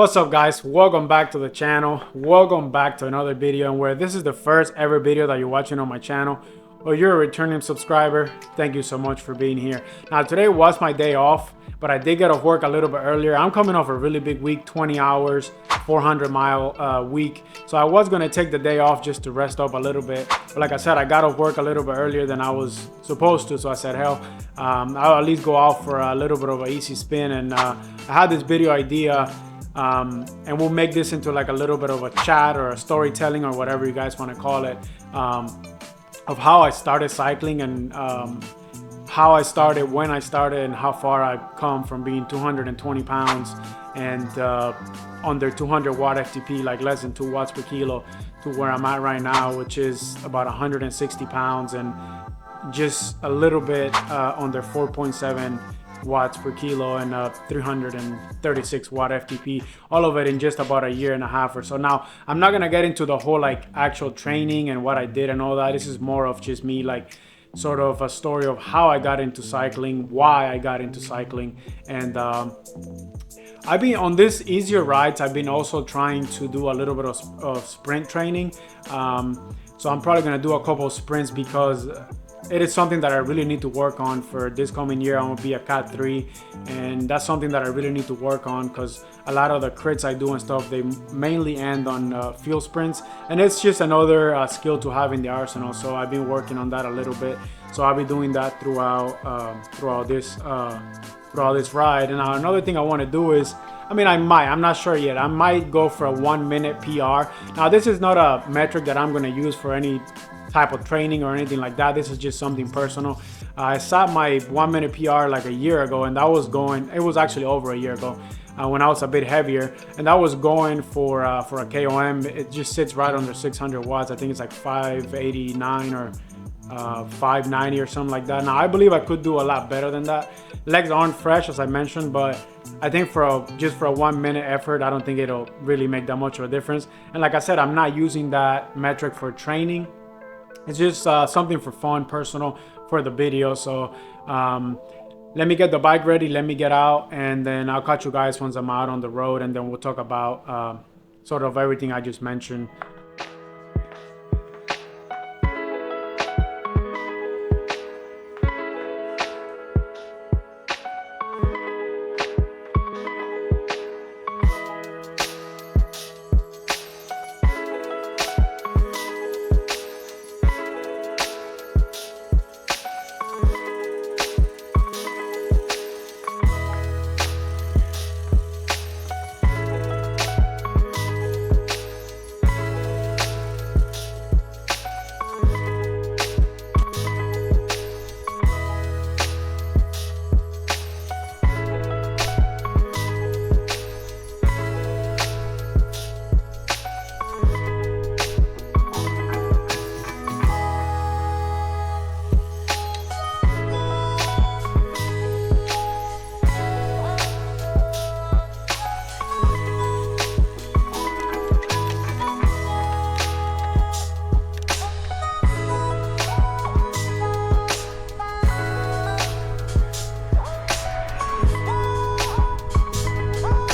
What's up, guys? Welcome back to the channel. Welcome back to another video, and where this is the first ever video that you're watching on my channel or you're a returning subscriber, thank you so much for being here. Now today was my day off, but I did get off work a little bit earlier. I'm coming off a really big week, 20 hours, 400-mile week. So I was gonna take the day off just to rest up a little bit. But like I said, I got off work a little bit earlier than I was supposed to. So I said, hell, I'll at least go out for a little bit of an easy spin. And I had this video idea, and we'll make this into like a little bit of a chat or a storytelling or whatever you guys want to call it, of how I started cycling and how I started, when I started, and how far I've come from being 220 pounds and under 200 watt FTP, like less than 2 watts per kilo, to where I'm at right now, which is about 160 pounds and just a little bit under 4.7 watts per kilo and 336 watt FTP, all of it in just about a year and a half or so. Now, I'm not gonna get into the whole like actual training and what I did and all that. This is more of just me, like sort of a story of how I got into cycling, why I got into cycling. And I've been on this easier rides. I've been also trying to do a little bit of sprint training. So I'm probably gonna do a couple of sprints because it is something that I really need to work on for this coming year. I'm gonna be a Cat 3, and that's something that I really need to work on because a lot of the crits I do and stuff, they mainly end on field sprints, and it's just another skill to have in the arsenal. So I've been working on that a little bit. So I'll be doing that throughout this ride. And now another thing I want to do is, I'm not sure yet, I might go for a 1 minute PR. Now this is not a metric that I'm going to use for any type of training or anything like that. This is just something personal. I set my 1 minute PR like a year ago, and that was going, it was actually over a year ago, when I was a bit heavier, and that was going for a KOM. It just sits right under 600 watts. I think it's like 589 or 590 or something like that. Now I believe I could do a lot better than that. Legs aren't fresh, as I mentioned, but I think just for a 1 minute effort, I don't think it'll really make that much of a difference. And like I said, I'm not using that metric for training. It's just something for fun, personal, for the video. So let me get the bike ready, let me get out, and then I'll catch you guys once I'm out on the road, and then we'll talk about sort of everything I just mentioned.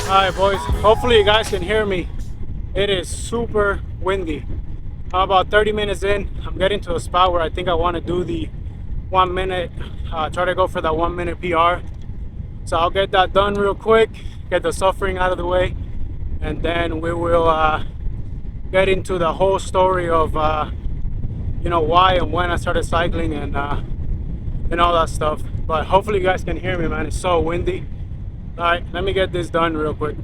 Alright boys, hopefully you guys can hear me. It is super windy. I'm about 30 minutes in. I'm getting to a spot where I think I want to do the 1 minute, try to go for that 1 minute PR. So I'll get that done real quick, get the suffering out of the way, and then we will get into the whole story of you know, why and when I started cycling and all that stuff. But hopefully you guys can hear me, man. It's so windy. All right, let me get this done real quick.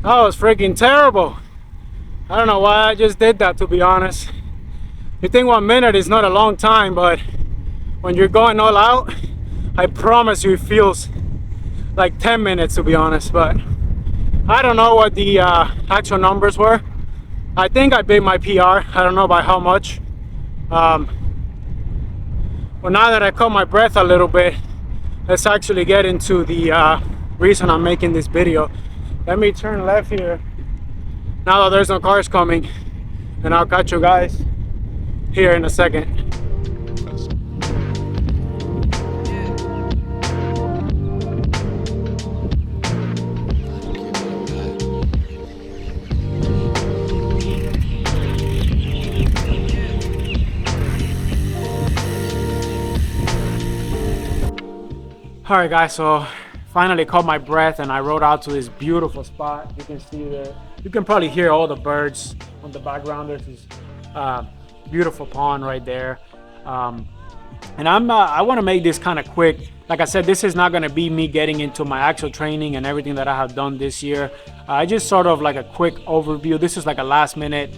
That was freaking terrible. I don't know why I just did that, to be honest. You think 1 minute is not a long time, but when you're going all out, I promise you it feels like 10 minutes, to be honest. But I don't know what the actual numbers were. I think I beat my PR. I don't know by how much. But now that I caught my breath a little bit, let's actually get into the reason I'm making this video. Let me turn left here now that there's no cars coming, and I'll catch you guys here in a second. All right, guys, so finally caught my breath and I rode out to this beautiful spot. You can see there, you can probably hear all the birds on the background. There's this beautiful pond right there. And I want to make this kind of quick. Like I said, this is not going to be me getting into my actual training and everything that I have done this year. I just sort of like a quick overview. This is like a last minute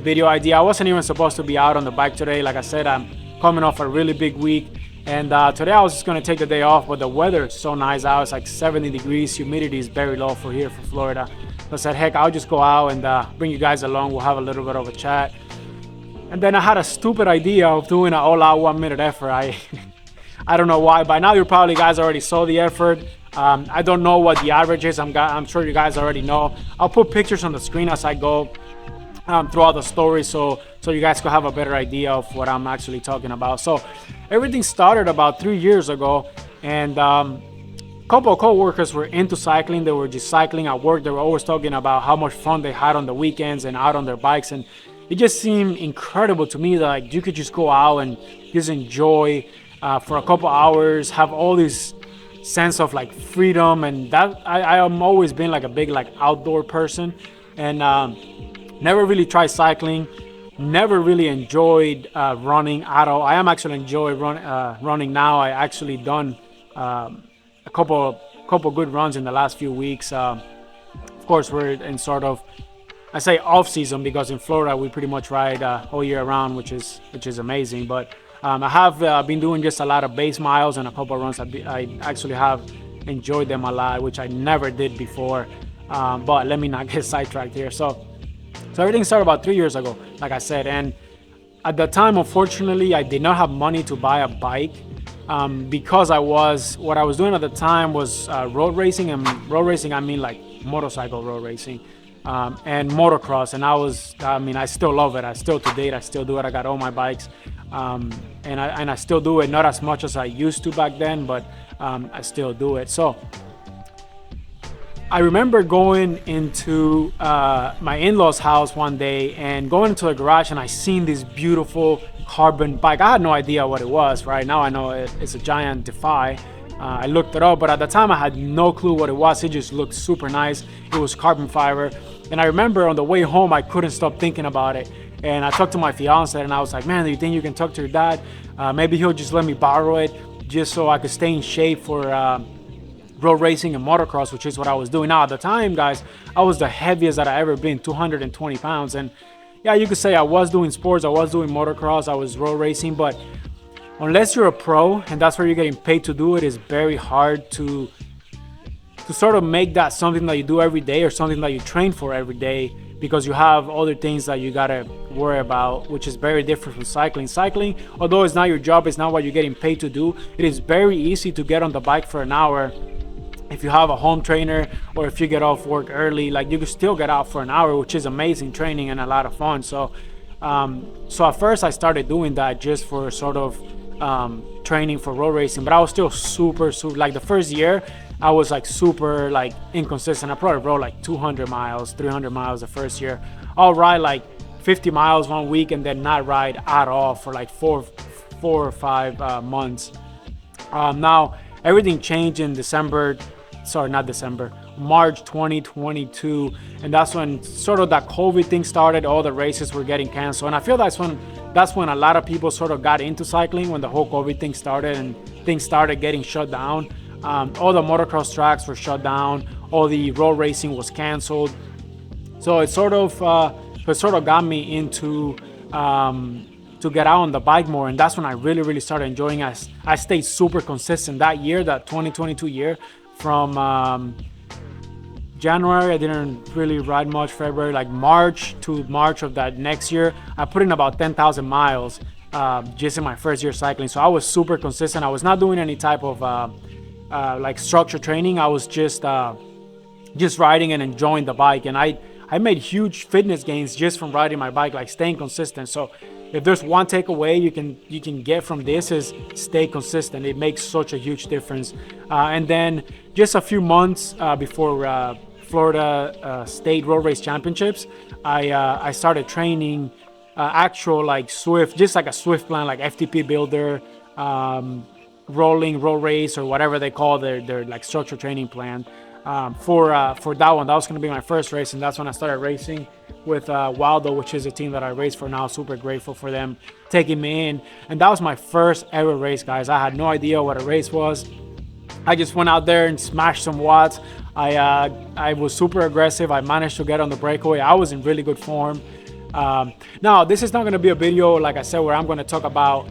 video idea. I wasn't even supposed to be out on the bike today. Like I said, I'm coming off a really big week. And today I was just going to take the day off, but the weather is so nice out. It's like 70 degrees. Humidity is very low for here for Florida. So I said, heck, I'll just go out and bring you guys along. We'll have a little bit of a chat. And then I had a stupid idea of doing an all-out 1 minute effort. I don't know why. By now you probably guys already saw the effort. I don't know what the average is. I'm sure you guys already know. I'll put pictures on the screen as I go throughout the story, so you guys could have a better idea of what I'm actually talking about. So everything started about 3 years ago, and a couple of co-workers were into cycling. They were just cycling at work. They were always talking about how much fun they had on the weekends and out on their bikes, and it just seemed incredible to me that like you could just go out and just enjoy for a couple hours, have all this sense of like freedom. And that I am always been like a big like outdoor person, and never really tried cycling, never really enjoyed running at all. I am actually enjoy running now. I actually done a couple good runs in the last few weeks. Of course, we're in sort of, I say off season because in Florida we pretty much ride all year round, which is amazing. But I have been doing just a lot of base miles and a couple of runs. I actually have enjoyed them a lot, which I never did before. But let me not get sidetracked here. So everything started about 3 years ago, like I said, and at the time, unfortunately, I did not have money to buy a bike because what I was doing at the time was road racing, and road racing I mean like motorcycle road racing and motocross. And I still love it. I still to date, I still do it. I got all my bikes, and I still do it, not as much as I used to back then, but I still do it. So I remember going into my in-laws' house one day and going into the garage, and I seen this beautiful carbon bike. I had no idea what it was. Right now I know it's a giant Defy. I looked it up, but at the time I had no clue what it was. It just looked super nice. It was carbon fiber. And I remember on the way home I couldn't stop thinking about it. And I talked to my fiance and I was like, man, do you think you can talk to your dad? Maybe he'll just let me borrow it just so I could stay in shape for road racing and motocross, which is what I was doing. Now at the time, guys, I was the heaviest that I ever been, 220 pounds. And yeah, you could say I was doing sports, I was doing motocross, I was road racing, but unless you're a pro and that's where you're getting paid to do it, it's very hard to sort of make that something that you do every day or something that you train for every day, because you have other things that you gotta worry about, which is very different from cycling. Cycling, although it's not your job, it's not what you're getting paid to do, it is very easy to get on the bike for an hour. If you have a home trainer or if you get off work early, like you can still get out for an hour, which is amazing training and a lot of fun. So at first I started doing that just for sort of training for road racing, but I was still super like the first year I was like super like inconsistent. I probably rode like 200 miles, 300 miles the first year. I'll ride like 50 miles one week and then not ride at all for like four or five months. Now everything changed in March 2022, and that's when sort of that COVID thing started. All the races were getting canceled, and I feel that's when a lot of people sort of got into cycling, when the whole COVID thing started and things started getting shut down. All the motocross tracks were shut down, all the road racing was canceled. So it sort of got me into to get out on the bike more, and that's when I really started enjoying it. I stayed super consistent that year, that 2022 year. From January I didn't really ride much. February, like March to March of that next year, I put in about 10,000 miles just in my first year cycling. So I was super consistent. I was not doing any type of like structured training. I was just riding and enjoying the bike, and I made huge fitness gains just from riding my bike, like staying consistent. So if there's one takeaway you can get from this, is stay consistent. It makes such a huge difference. And then just a few months before Florida State Road Race Championships, I started training actual like Swift, just like a Swift plan, like FTP Builder, rolling road race, or whatever they call their like structured training plan. For that one, that was going to be my first race, and that's when I started racing with Waldo, which is a team that I race for now. Super grateful for them taking me in, and that was my first ever race, guys. I had no idea what a race was. I just went out there and smashed some watts. I was super aggressive. I managed to get on the breakaway. I was in really good form. Now this is not going to be a video, like I said, where I'm going to talk about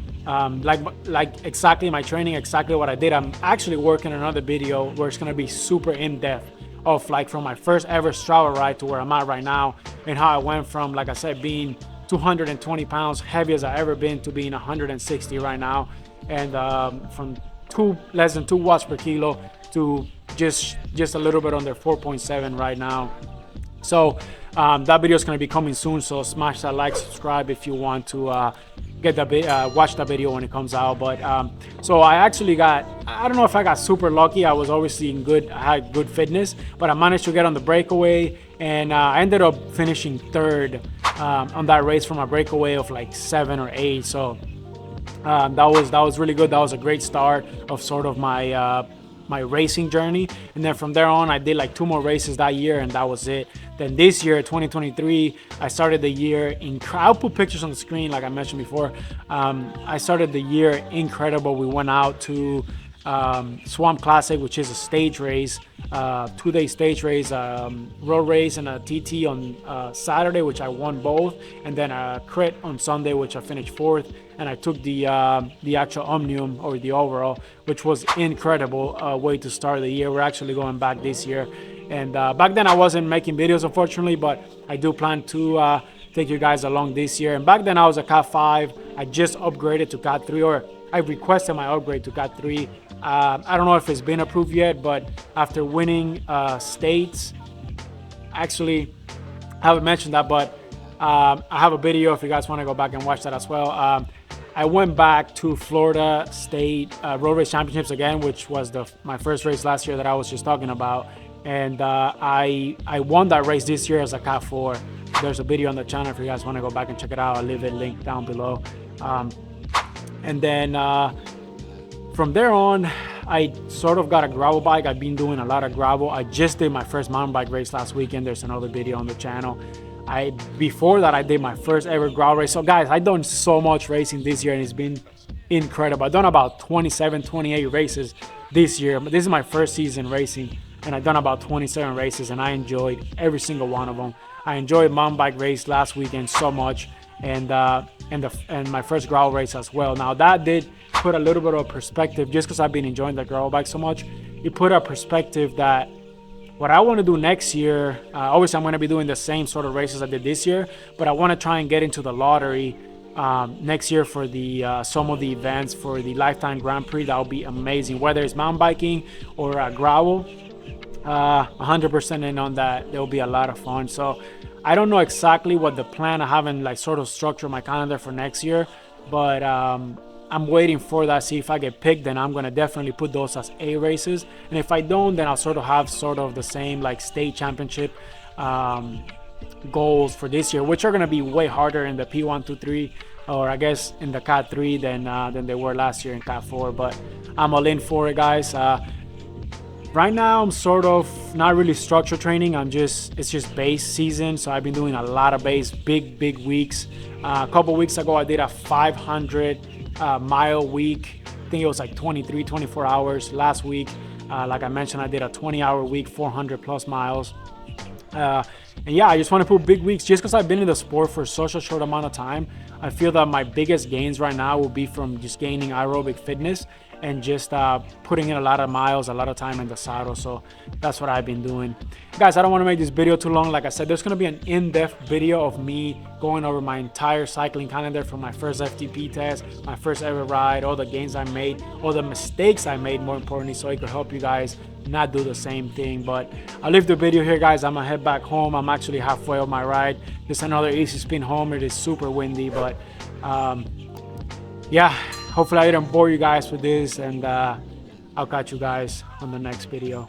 like exactly my training, exactly what I did. I'm actually working on another video where it's going to be super in-depth of like from my first ever Strava ride to where I'm at right now, and how I went from, like I said, being 220 pounds, heavy as I ever been, to being 160 right now, and from less than 2 watts per kilo to just a little bit under 4.7 right now. So that video is going to be coming soon, so smash that like, subscribe if you want to get the watch the video when it comes out. But so I actually got, I don't know if I got super lucky. I was obviously I had good fitness, but I managed to get on the breakaway, and I ended up finishing third on that race from a breakaway of like 7 or 8. So that was really good. That was a great start of sort of my my racing journey. And then from there on, I did like 2 more races that year, and that was it. Then this year, 2023, I started the year I'll put pictures on the screen like I mentioned before. I started the year incredible. We went out to Swamp Classic, which is a stage race, 2-day stage race, road race and a TT on Saturday, which I won both, and then a crit on Sunday, which I finished 4th. And I took the actual Omnium, or the overall, which was incredible way to start the year. We're actually going back this year, and back then I wasn't making videos, unfortunately, but I do plan to take you guys along this year. And back then I was a Cat 5. I just upgraded to Cat 3, or I requested my upgrade to Cat 3. I don't know if it's been approved yet, but after winning states, actually I haven't mentioned that, but I have a video if you guys want to go back and watch that as well. I went back to Florida State Road Race Championships again, which was my first race last year that I was just talking about, and I won that race this year as a Cat 4. There's a video on the channel if you guys want to go back and check it out. I'll leave it linked down below. And then from there on, I sort of got a gravel bike. I've been doing a lot of gravel. I just did my first mountain bike race last weekend. There's another video on the channel. Before that, I did my first ever gravel race. So guys, I've done so much racing this year, and it's been incredible. I've done about 27, 28 races this year. But this is my first season racing, and I've done about 27 races, and I enjoyed every single one of them. I enjoyed mountain bike race last weekend so much, and my first gravel race as well. Now that did put a little bit of perspective, just because I've been enjoying the gravel bike so much. It put a perspective that what I want to do next year, obviously I'm going to be doing the same sort of races I did this year, but I want to try and get into the lottery next year for the some of the events for the Lifetime Grand Prix. That will be amazing, whether it's mountain biking or gravel. 100% in on that. There'll be a lot of fun. So I don't know exactly what the plan. I haven't like sort of structured my calendar for next year, but I'm waiting for that. See if I get picked, then I'm gonna definitely put those as A races, and if I don't, then I'll sort of have sort of the same like state championship goals for this year, which are gonna be way harder in the P1, 2, 3, or I guess in the Cat 3 than they were last year in Cat 4. But I'm all in for it, guys. Right now I'm sort of not really structured training. It's just base season, so I've been doing a lot of base, big weeks. A couple weeks ago I did a 500 mile week. I think it was like 24 hours last week. Like I mentioned, I did a 20-hour week, 400 plus miles. And yeah, I just want to put big weeks just because I've been in the sport for such a short amount of time. I feel that my biggest gains right now will be from just gaining aerobic fitness and just putting in a lot of miles, a lot of time in the saddle. So that's what I've been doing. Guys, I don't want to make this video too long. Like I said, there's going to be an in-depth video of me going over my entire cycling calendar from my first FTP test, my first ever ride, all the gains I made, all the mistakes I made, more importantly, so it could help you guys not do the same thing. But I'll leave the video here, guys. I'm gonna head back home. I'm actually halfway on my ride. Just another easy spin home. It is super windy, but yeah, hopefully I didn't bore you guys with this, and I'll catch you guys on the next video.